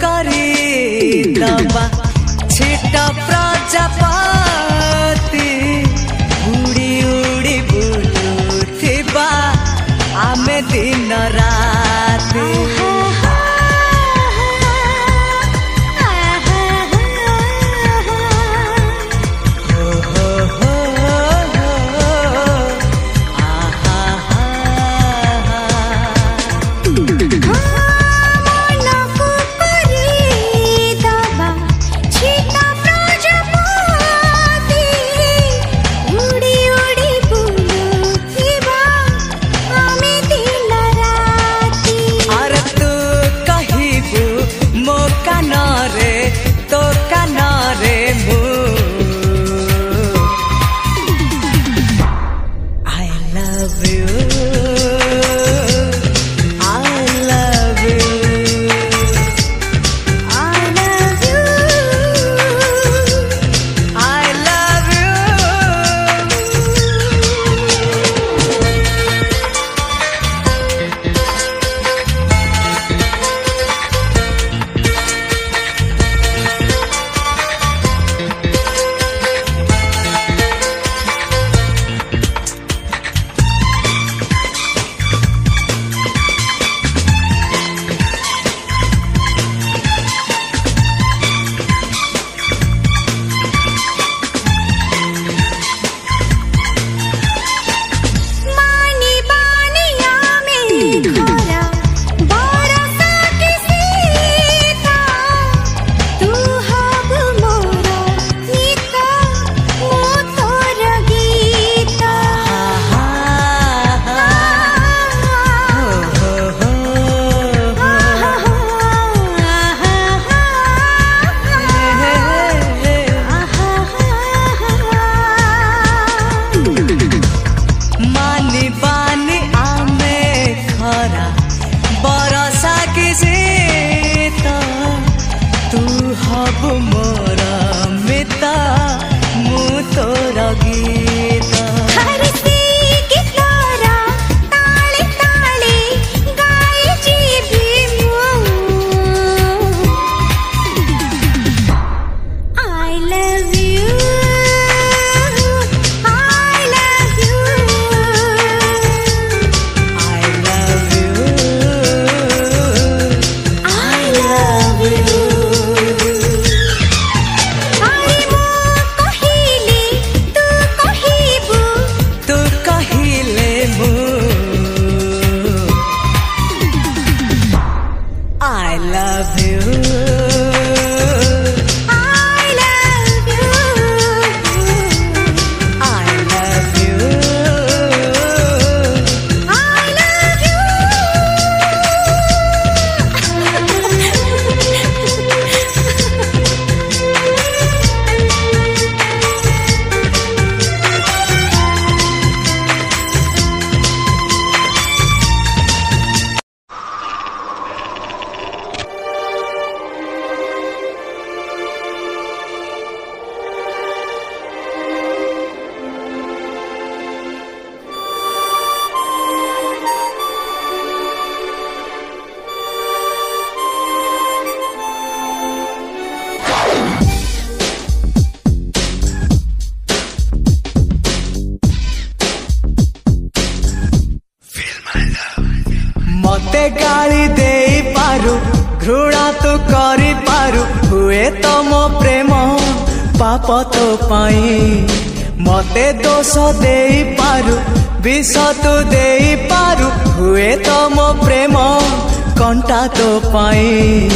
करी दबा छिटा प्रजापति उड़ी उड़ी बुलुथिबा आमे दिन राति मते गाली दे पारु घृणा तो करी पारु हुए तो मो प्रेम पाप तो पाई मते दोष दे पारु विष तो दे पारु हुए तो मो प्रेम कंटा तो पाई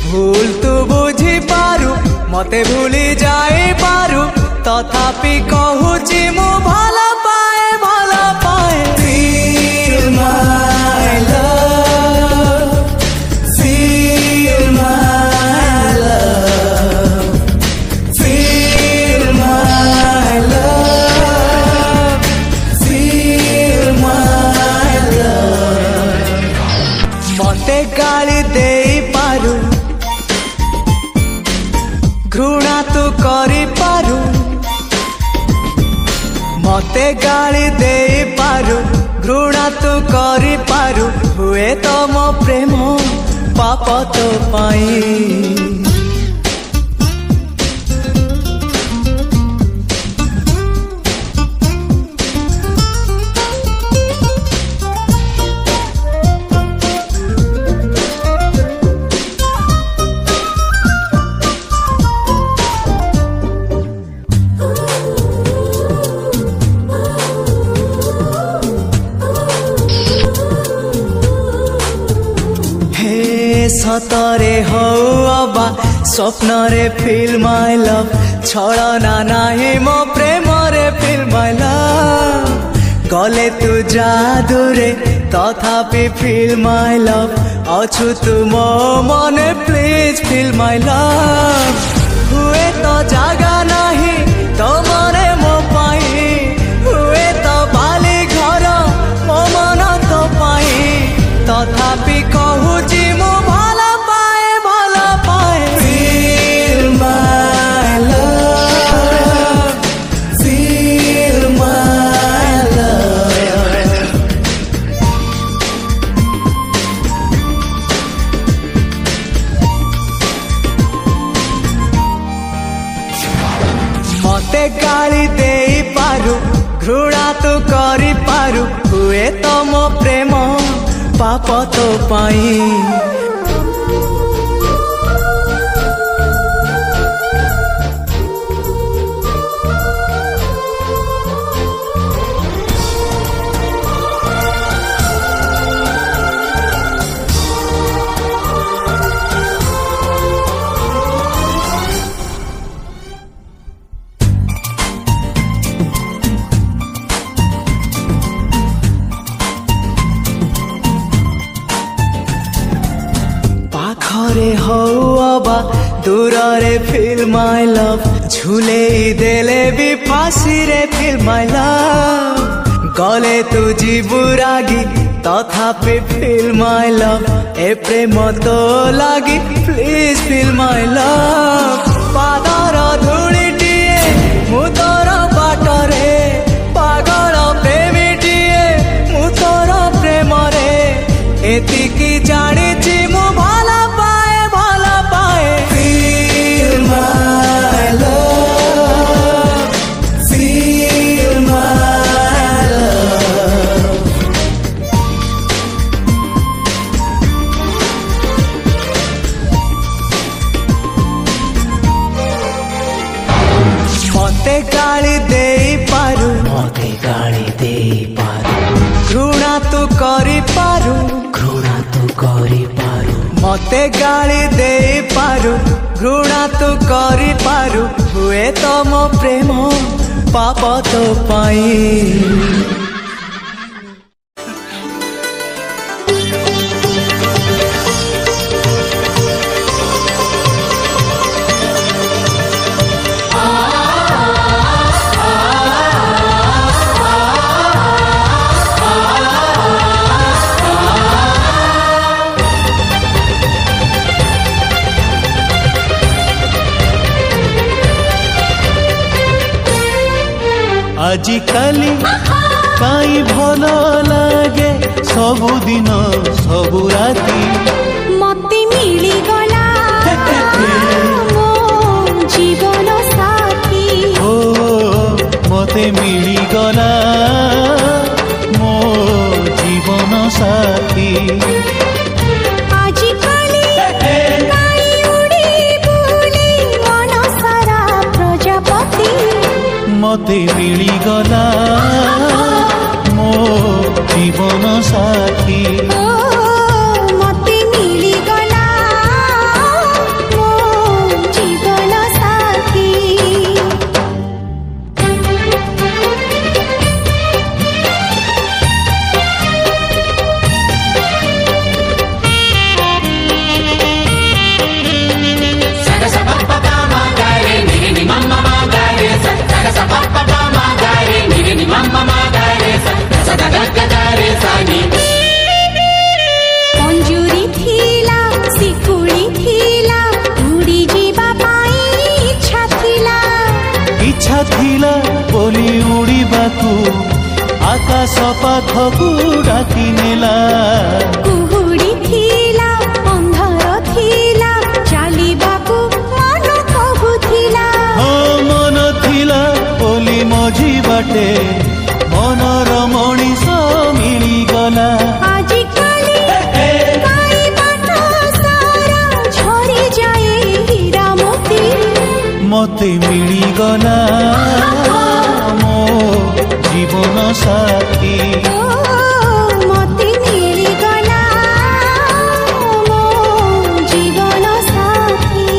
भूल तू बुझी पारु मते भूली जाए पारु तथापि कहूची मु भला पाए Feel my love, feel my love, feel my love, feel my love. मते गाली दे पारु घृणा तू करी पारु मते गाली दे पारु घृणा तू करी पारु हुए तो मो प्रेम पाप तो पाई सतरे हवा स्वप्न रे फील माय लव छड़ना नाही मो प्रेम रे फील माय लव गले तू जादू रे तथापि फील माय लव अछु तू मो मने प्लीज फील माय लव हुए तो जागा नाही तो मने मो पाई हुए तो बाली घर मो मन तो पाई तथापि कहूची मो मते गाली दे पारु घृणा तू करी पारु हुए तो मो प्रेम पाप तो पाई पाखरे हवा दूर रे फील माय लव झूले देले भी फांसी रे फील माय लव गले तू जीवु रागी तथापि फील माय लव ए प्रेम तो लागी प्लीज फील माय लव पादर धूलिटिए मु तोर बाटरे पागल प्रेमीटिए मु तोर प्रेम रे एतिकी जानिछि मु मते गाली दे पारु घृणा तू करी पारु मते गाली दे पारु घृणा तू करी पारु हुए तो मो प्रेम पाप तो पाई आजिकाली काई भल लागे सबुदिन सबु राती मते मिली गला मो जीवन साथी ओ मते मिली गला मो जीवन साथी आजिकाली काई उड़ी बुली मन सारा प्रजापति मते मिली गला मो जीवन साथी मते मिली गला मो जीवन साथी मंजूरी थीला सिकुड़ी थीला उड़ी जीवा पाई इच्छा थिला बोली उड़ीबाकू आकाश पाखकू डाकी नेला कुहुड़ी थीला अंधार मते मनर मणिष मिलिगला आजिकाली काई बात सारा झरी जाए हीरा मोती मते मिलिगला मो जीवन साथी मते मिलिगला मो जीवन साथी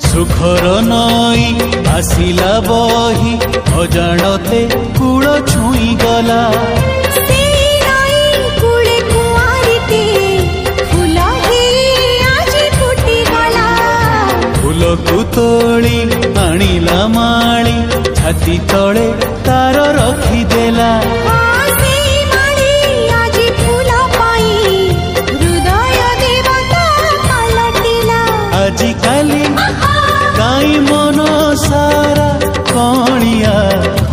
सुखर नई आसिला बही अजाणते कूल छुई गला फूल को तोली आनिला माली छाती तले तार रखिदेला आजिकाली काई मन सारा कणिया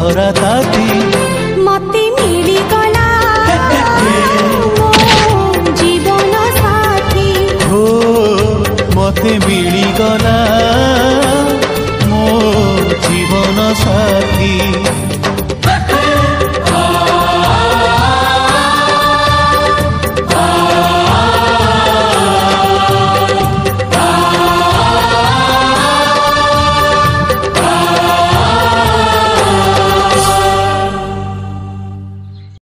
हरा ताती मते मिलिगला मो जीवन साथी हो मते मिलिगला